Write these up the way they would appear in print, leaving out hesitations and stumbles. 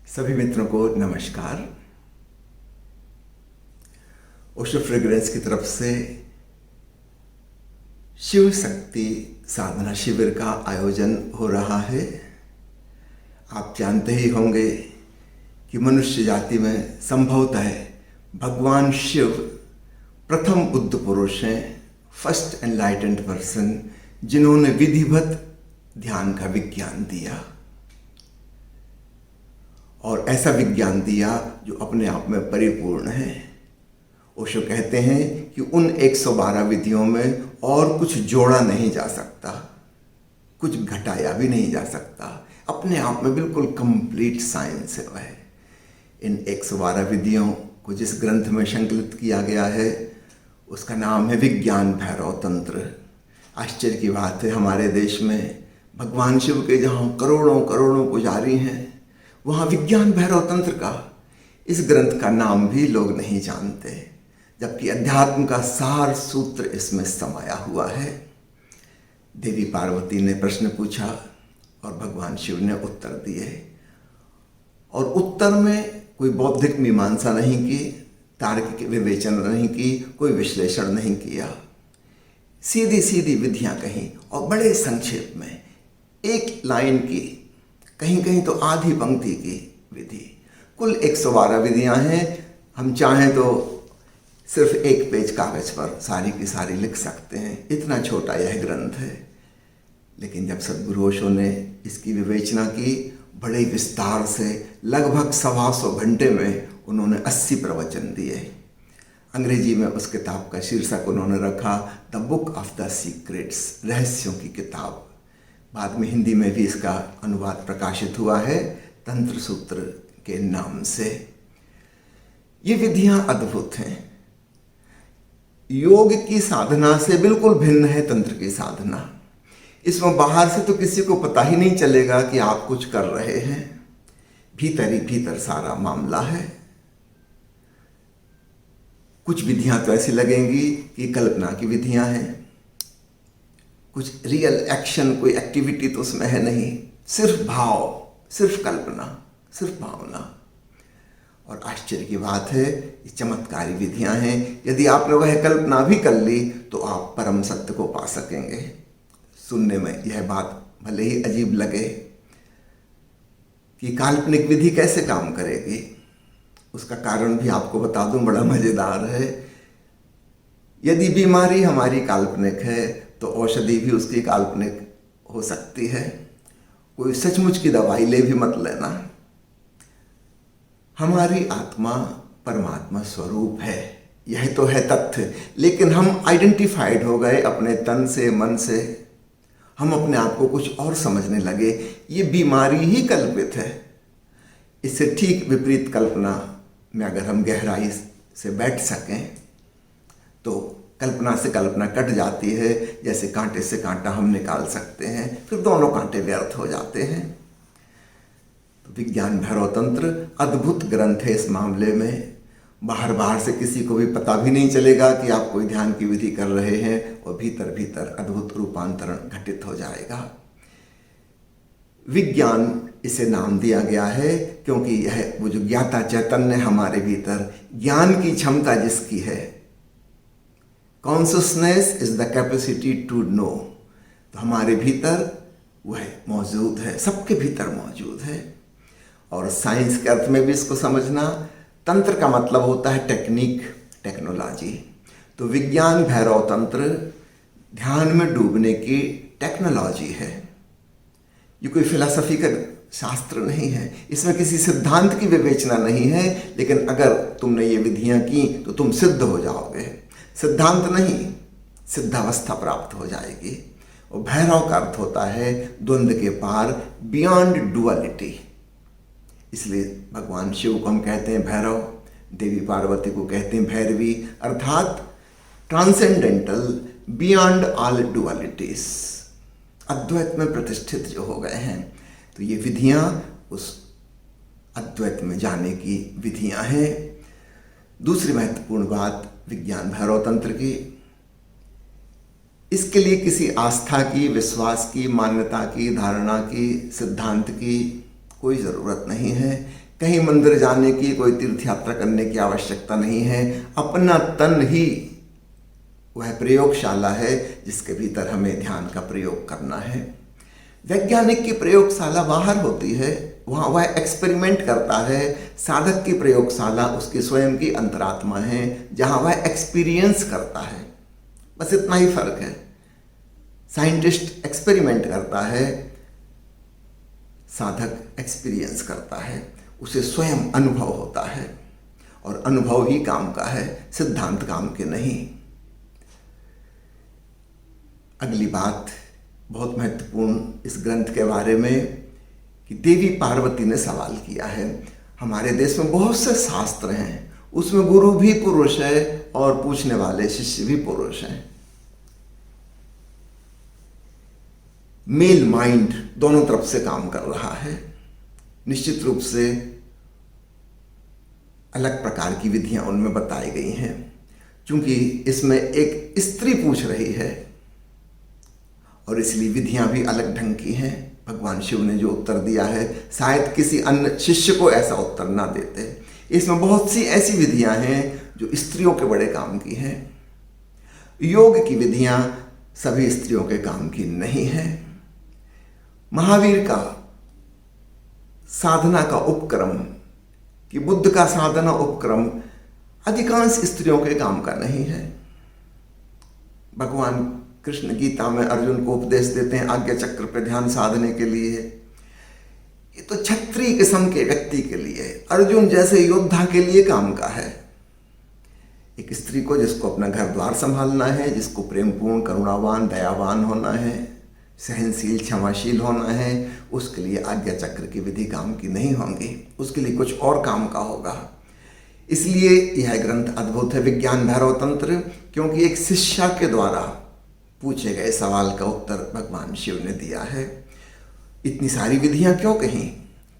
सभी मित्रों को नमस्कार। ओशो फ्रेग्रेंस की तरफ से शिव शक्ति साधना शिविर का आयोजन हो रहा है। आप जानते ही होंगे कि मनुष्य जाति में संभवतः भगवान शिव प्रथम बुद्ध पुरुष हैं, फर्स्ट एनलाइटेंड पर्सन, जिन्होंने विधिवत ध्यान का विज्ञान दिया और ऐसा विज्ञान दिया जो अपने आप में परिपूर्ण है। ओशो कहते हैं कि उन 112 विधियों में और कुछ जोड़ा नहीं जा सकता, कुछ घटाया भी नहीं जा सकता। अपने आप में बिल्कुल कंप्लीट साइंस है वह। इन 112 विधियों को जिस ग्रंथ में संकलित किया गया है उसका नाम है विज्ञान भैरव तंत्र। आश्चर्य की बात है, हमारे देश में भगवान शिव के जहाँ करोड़ों करोड़ों पुजारी हैं, वहाँ विज्ञान भैरव तंत्र का इस ग्रंथ का नाम भी लोग नहीं जानते, जबकि अध्यात्म का सार सूत्र इसमें समाया हुआ है। देवी पार्वती ने प्रश्न पूछा और भगवान शिव ने उत्तर दिए, और उत्तर में कोई बौद्धिक मीमांसा नहीं की, तार्किक विवेचन नहीं की, कोई विश्लेषण नहीं किया। सीधी सीधी विधियां कहीं और बड़े संक्षेप में, एक लाइन की, कहीं कहीं तो आधी पंक्ति की विधि। कुल 112 विधियां हैं। हम चाहें तो सिर्फ एक पेज कागज पर सारी की सारी लिख सकते हैं, इतना छोटा यह ग्रंथ है। लेकिन जब सद्गुरु ओशो ने इसकी विवेचना की, बड़े विस्तार से, लगभग 125 घंटे में उन्होंने 80 प्रवचन दिए। अंग्रेजी में उस किताब का शीर्षक उन्होंने रखा the book of the secrets, रहस्यों की किताब। बाद में हिंदी में भी इसका अनुवाद प्रकाशित हुआ है तंत्र सूत्र के नाम से। ये विधियां अद्भुत हैं। योग की साधना से बिल्कुल भिन्न है तंत्र की साधना। इसमें बाहर से तो किसी को पता ही नहीं चलेगा कि आप कुछ कर रहे हैं, भीतर ही भीतर सारा मामला है। कुछ विधियां तो ऐसी लगेंगी कि कल्पना की विधियां हैं, कुछ रियल एक्शन, कोई एक्टिविटी तो उसमें है नहीं, सिर्फ भाव, सिर्फ कल्पना, सिर्फ भावना। और आश्चर्य की बात है, ये चमत्कारी विधियां हैं। यदि आपने वह कल्पना भी कर ली तो आप परम सत्य को पा सकेंगे। सुनने में यह बात भले ही अजीब लगे कि काल्पनिक विधि कैसे काम करेगी, उसका कारण भी आपको बता दूं, बड़ा मजेदार है। यदि बीमारी हमारी काल्पनिक है तो औषधि भी उसकी काल्पनिक हो सकती है। कोई सचमुच की दवाई ले भी मत लेना। हमारी आत्मा परमात्मा स्वरूप है, यह तो है तथ्य, लेकिन हम आइडेंटिफाइड हो गए अपने तन से, मन से। हम अपने आप को कुछ और समझने लगे। ये बीमारी ही कल्पित है। इससे ठीक विपरीत कल्पना में अगर हम गहराई से बैठ सकें तो कल्पना से कल्पना कट जाती है। जैसे कांटे से कांटा हम निकाल सकते हैं, फिर दोनों कांटे व्यर्थ हो जाते हैं। तो विज्ञान भैरव तंत्र अद्भुत ग्रंथ है इस मामले में। बाहर से किसी को भी पता भी नहीं चलेगा कि आप कोई ध्यान की विधि कर रहे हैं, और भीतर भीतर अद्भुत रूपांतरण घटित हो जाएगा। विज्ञान इसे नाम दिया गया है क्योंकि यह वो जो ज्ञाता चैतन्य हमारे भीतर, ज्ञान की क्षमता जिसकी है, consciousness is the capacity to know, तो हमारे भीतर वह मौजूद है, सबके भीतर मौजूद है। और साइंस के अर्थ में भी इसको समझना, तंत्र का मतलब होता है टेक्निक, टेक्नोलॉजी। तो विज्ञान भैरव तंत्र ध्यान में डूबने की टेक्नोलॉजी है। ये कोई फिलॉसफी का शास्त्र नहीं है, इसमें किसी सिद्धांत की विवेचना नहीं है। लेकिन अगर तुमने ये विधियां की तो तुम सिद्ध हो जाओगे। सिद्धांत नहीं, सिद्धावस्था प्राप्त हो जाएगी। और भैरव का अर्थ होता है द्वंद्व के पार, बियॉन्ड डुअलिटी। इसलिए भगवान शिव को हम कहते हैं भैरव, देवी पार्वती को कहते हैं भैरवी, अर्थात ट्रांसेंडेंटल, बियॉन्ड ऑल डुअलिटीज, अद्वैत में प्रतिष्ठित जो हो गए हैं। तो ये विधियां उस अद्वैत में जाने की विधियां हैं। दूसरी महत्वपूर्ण बात विज्ञान भैरव तंत्र की, इसके लिए किसी आस्था की, विश्वास की, मान्यता की, धारणा की, सिद्धांत की कोई ज़रूरत नहीं है। कहीं मंदिर जाने की, कोई तीर्थ यात्रा करने की आवश्यकता नहीं है। अपना तन ही वह प्रयोगशाला है जिसके भीतर हमें ध्यान का प्रयोग करना है। वैज्ञानिक की प्रयोगशाला बाहर होती है, वहाँ वह एक्सपेरिमेंट करता है। साधक की प्रयोगशाला उसकी स्वयं की अंतरात्मा है, जहाँ वह एक्सपीरियंस करता है। बस इतना ही फर्क है। साइंटिस्ट एक्सपेरिमेंट करता है, साधक एक्सपीरियंस करता है, उसे स्वयं अनुभव होता है, और अनुभव ही काम का है, सिद्धांत काम के नहीं। अगली बात बहुत महत्वपूर्ण इस ग्रंथ के बारे में कि देवी पार्वती ने सवाल किया है। हमारे देश में बहुत से शास्त्र हैं, उसमें गुरु भी पुरुष है और पूछने वाले शिष्य भी पुरुष हैं। मेल माइंड दोनों तरफ से काम कर रहा है। निश्चित रूप से अलग प्रकार की विधियां उनमें बताई गई हैं। क्योंकि इसमें एक स्त्री पूछ रही है और इसलिए विधियां भी अलग ढंग की हैं। भगवान शिव ने जो उत्तर दिया है, शायद किसी अन्य शिष्य को ऐसा उत्तर ना देते। इसमें बहुत सी ऐसी विधियां हैं जो स्त्रियों के बड़े काम की हैं। योग की विधियां सभी स्त्रियों के काम की नहीं है। महावीर का साधना का उपक्रम कि बुद्ध का साधना उपक्रम अधिकांश स्त्रियों के काम का नहीं है। भगवान कृष्ण गीता में अर्जुन को उपदेश देते हैं आज्ञा चक्र पर ध्यान साधने के लिए। ये तो क्षत्रिय किस्म के व्यक्ति के लिए, अर्जुन जैसे योद्धा के लिए काम का है। एक स्त्री को जिसको अपना घर द्वार संभालना है, जिसको प्रेमपूर्ण, करुणावान, दयावान होना है, सहनशील, क्षमाशील होना है, उसके लिए आज्ञा चक्र की विधि काम की नहीं होंगी, उसके लिए कुछ और काम का होगा। इसलिए यह ग्रंथ अद्भुत है, विज्ञान भैरव तंत्र, क्योंकि एक शिष्या के द्वारा पूछे गए सवाल का उत्तर भगवान शिव ने दिया है। इतनी सारी विधियां क्यों कहीं?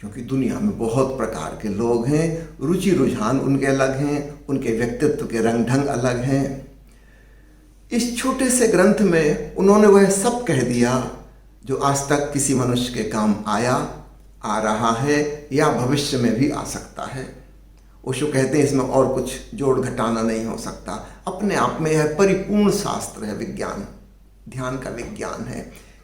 क्योंकि दुनिया में बहुत प्रकार के लोग हैं, रुचि रुझान उनके अलग हैं, उनके व्यक्तित्व के रंग ढंग अलग हैं। इस छोटे से ग्रंथ में उन्होंने वह सब कह दिया जो आज तक किसी मनुष्य के काम आया, आ रहा है या भविष्य में भी आ सकता है। ओशो कहते हैं इसमें और कुछ जोड़ घटाना नहीं हो सकता। अपने आप में यह परिपूर्ण शास्त्र है, विज्ञान, ध्यान का विज्ञान है।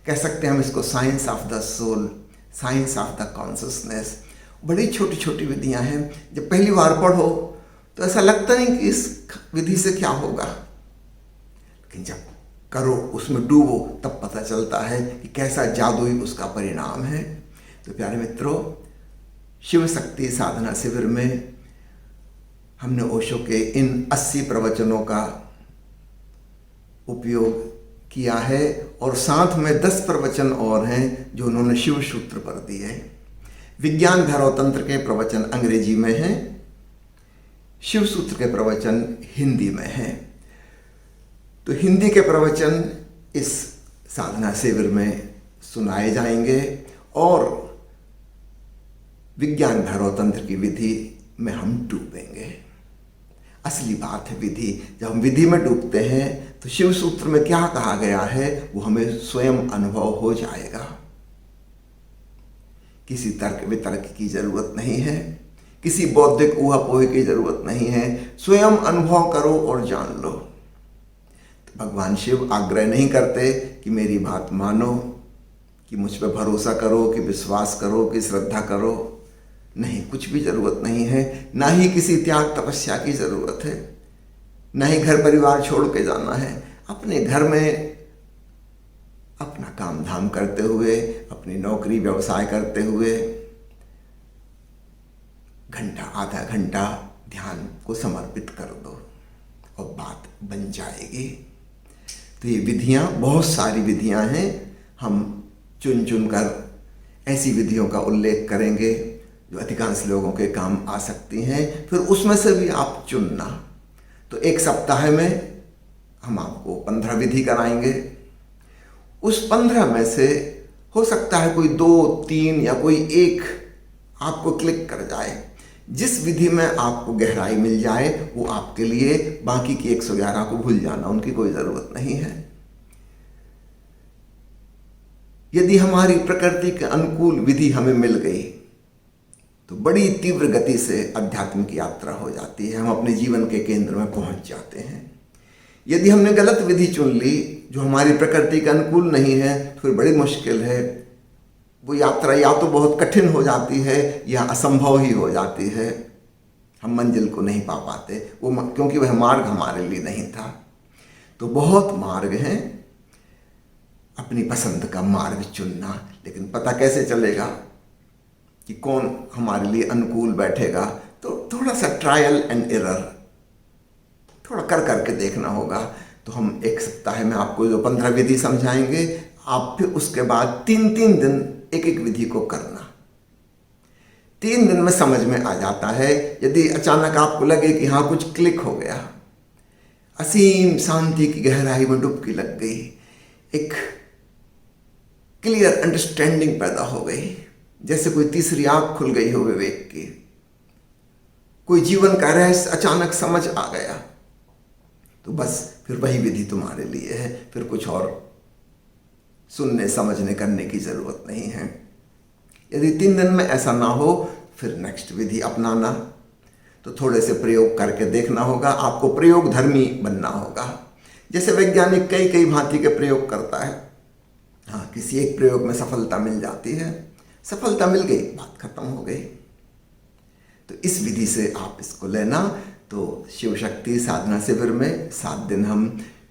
कह सकते हैं हम इसको science of the soul, science of the consciousness. बड़ी छोटी छोटी विधियां हैं। जब पहली बार पढ़ो तो ऐसा लगता नहीं कि इस विधि से क्या होगा, लेकिन जब करो, उसमें डूबो, तब पता चलता है कि कैसा जादुई उसका परिणाम है। तो प्यारे मित्रों, शिव शक्ति साधना शिविर में हमने ओशो के इन 80 प्रवचनों का उपयोग किया है और साथ में 10 प्रवचन और हैं जो उन्होंने शिव सूत्र पर दिए हैं। विज्ञान भैरव तंत्र के प्रवचन अंग्रेजी में हैं, शिव सूत्र के प्रवचन हिंदी में हैं। तो हिंदी के प्रवचन इस साधना शिविर में सुनाए जाएंगे और विज्ञान भैरव तंत्र की विधि में हम डूबेंगे। असली बात है विधि। जब हम विधि में डूबते हैं तो शिव सूत्र में क्या कहा गया है वो हमें स्वयं अनुभव हो जाएगा। किसी तर्क वितर्क की जरूरत नहीं है, किसी बौद्धिक ऊहापोह की जरूरत नहीं है। स्वयं अनुभव करो और जान लो। तो भगवान शिव आग्रह नहीं करते कि मेरी बात मानो, कि मुझ पर भरोसा करो, कि विश्वास करो, कि श्रद्धा करो। नहीं, कुछ भी जरूरत नहीं है। ना ही किसी त्याग तपस्या की जरूरत है, ना ही घर परिवार छोड़ के जाना है। अपने घर में अपना काम धाम करते हुए, अपनी नौकरी व्यवसाय करते हुए घंटा आधा घंटा ध्यान को समर्पित कर दो और बात बन जाएगी। तो ये विधियां, बहुत सारी विधियां हैं। हम चुन चुन कर ऐसी विधियों का उल्लेख करेंगे जो अधिकांश लोगों के काम आ सकती हैं। फिर उसमें से भी आप चुनना। तो एक सप्ताह में हम आपको 15 विधि कराएंगे। उस 15 में से हो सकता है कोई 2, 3 या कोई एक आपको क्लिक कर जाए। जिस विधि में आपको गहराई मिल जाए वो आपके लिए, बाकी की 111 को भूल जाना, उनकी कोई ज़रूरत नहीं है। यदि हमारी प्रकृति के अनुकूल विधि हमें मिल गई तो बड़ी तीव्र गति से आध्यात्मिक यात्रा हो जाती है, हम अपने जीवन के केंद्र में पहुंच जाते हैं। यदि हमने गलत विधि चुन ली जो हमारी प्रकृति के अनुकूल नहीं है तो फिर बड़ी मुश्किल है। वो यात्रा या तो बहुत कठिन हो जाती है या असंभव ही हो जाती है, हम मंजिल को नहीं पा पाते वो, क्योंकि वह मार्ग हमारे लिए नहीं था। तो बहुत मार्ग हैं, अपनी पसंद का मार्ग चुनना। लेकिन पता कैसे चलेगा कि कौन हमारे लिए अनुकूल बैठेगा? तो थोड़ा सा ट्रायल एंड एरर, थोड़ा कर करके देखना होगा। तो हम एक सप्ताह में आपको जो 15 विधि समझाएंगे, आप फिर उसके बाद 3-3 दिन एक एक विधि को करना। 3 दिन में समझ में आ जाता है। यदि अचानक आपको लगे कि हाँ कुछ क्लिक हो गया, असीम शांति की गहराई में डुबकी लग गई, एक क्लियर अंडरस्टैंडिंग पैदा हो गई, जैसे कोई तीसरी आंख खुल गई हो विवेक की, कोई जीवन का रहस्य अचानक समझ आ गया, तो बस फिर वही विधि तुम्हारे लिए है। फिर कुछ और सुनने समझने करने की जरूरत नहीं है। यदि 3 दिन में ऐसा ना हो, फिर नेक्स्ट विधि अपनाना। तो थोड़े से प्रयोग करके देखना होगा, आपको प्रयोग धर्मी बनना होगा। जैसे वैज्ञानिक कई कई भांति के प्रयोग करता है, हाँ किसी एक प्रयोग में सफलता मिल जाती है, सफलता मिल गई, बात खत्म हो गई। तो इस विधि से आप इसको लेना। तो शिव शक्ति साधना शिविर में 7 दिन हम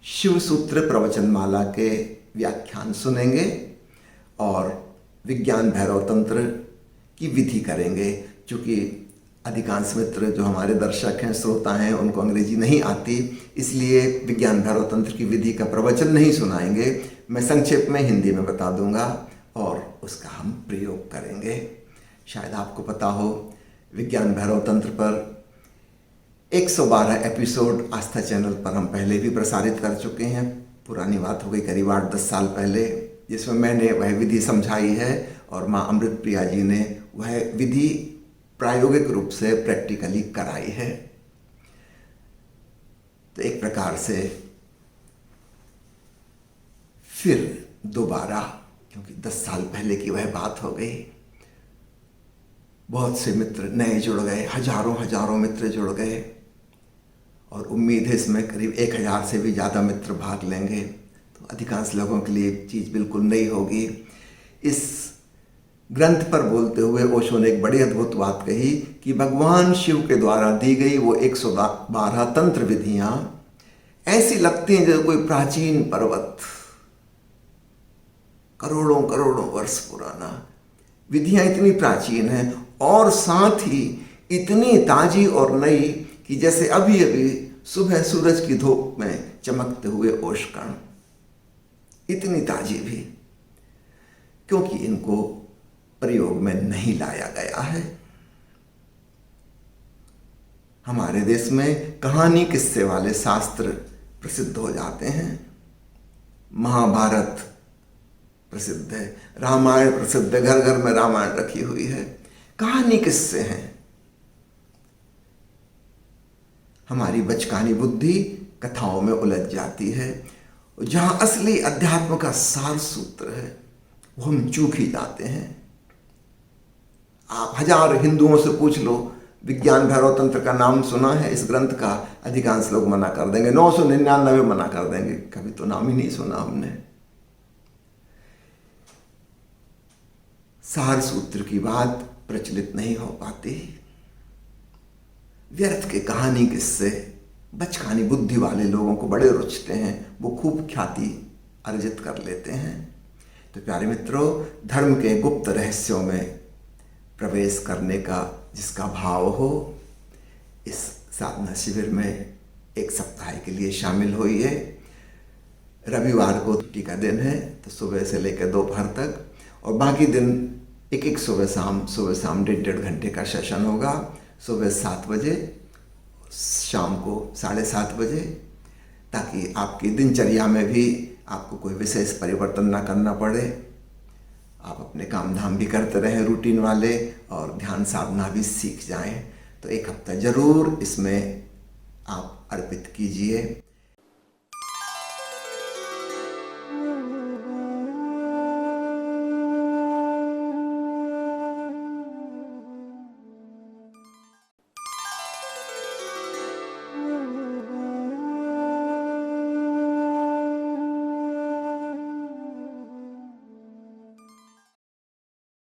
शिव सूत्र प्रवचन माला के व्याख्यान सुनेंगे और विज्ञान भैरव तंत्र की विधि करेंगे। चूँकि अधिकांश मित्र जो हमारे दर्शक हैं, श्रोता हैं, उनको अंग्रेजी नहीं आती, इसलिए विज्ञान भैरव तंत्र की विधि का प्रवचन नहीं सुनाएंगे। मैं संक्षेप में हिंदी में बता दूंगा और उसका हम प्रयोग करेंगे। शायद आपको पता हो, विज्ञान भैरव तंत्र पर 112 एपिसोड आस्था चैनल पर हम पहले भी प्रसारित कर चुके हैं। पुरानी बात हो गई, करीब 8-10 साल पहले, जिसमें मैंने वह विधि समझाई है और माँ अमृत प्रिया जी ने वह विधि प्रायोगिक रूप से प्रैक्टिकली कराई है। तो एक प्रकार से फिर दोबारा, क्योंकि 10 साल पहले की वह बात हो गई, बहुत से मित्र नए जुड़ गए, हजारों मित्र जुड़ गए और उम्मीद है इसमें करीब 1000 से भी ज़्यादा मित्र भाग लेंगे। तो अधिकांश लोगों के लिए चीज़ बिल्कुल नई होगी। इस ग्रंथ पर बोलते हुए ओशो ने एक बड़ी अद्भुत बात कही कि भगवान शिव के द्वारा दी गई वो 112 तंत्र विधियाँ ऐसी लगती हैं जैसे कोई प्राचीन पर्वत, करोड़ों वर्ष पुराना। विधियाँ इतनी प्राचीन हैं और साथ ही इतनी ताजी और नई कि जैसे अभी अभी सुबह सूरज की धूप में चमकते हुए ओशकण, इतनी ताजी भी, क्योंकि इनको प्रयोग में नहीं लाया गया है। हमारे देश में कहानी किस्से वाले शास्त्र प्रसिद्ध हो जाते हैं। महाभारत प्रसिद्ध है, रामायण प्रसिद्ध है, घर घर में रामायण रखी हुई है, कहानी किस्से हैं। हमारी बचकानी बुद्धि कथाओं में उलझ जाती है, जहां असली अध्यात्म का सार सूत्र है वो हम चूक ही जाते हैं। आप 1000 हिंदुओं से पूछ लो, विज्ञान भैरव तंत्र का नाम सुना है इस ग्रंथ का? अधिकांश लोग मना कर देंगे, 999 मना कर देंगे, कभी तो नाम ही नहीं सुना हमने। सार सूत्र की बात प्रचलित नहीं हो पाती। व्यर्थ के कहानी किस्से बचकानी बुद्धि वाले लोगों को बड़े रुचते हैं, वो खूब ख्याति अर्जित कर लेते हैं। तो प्यारे मित्रों, धर्म के गुप्त रहस्यों में प्रवेश करने का जिसका भाव हो, इस साधना शिविर में 1 सप्ताह के लिए शामिल होइए। रविवार को छुट्टी का दिन है, तो सुबह से लेकर दोपहर तक, और बाकी दिन एक सुबह शाम 1.5 घंटे का सेशन होगा। सुबह 7 बजे, शाम को 7:30 बजे, ताकि आपकी दिनचर्या में भी आपको कोई विशेष परिवर्तन ना करना पड़े। आप अपने काम धाम भी करते रहें रूटीन वाले, और ध्यान साधना भी सीख जाएं। तो 1 हफ्ता जरूर इसमें आप अर्पित कीजिए।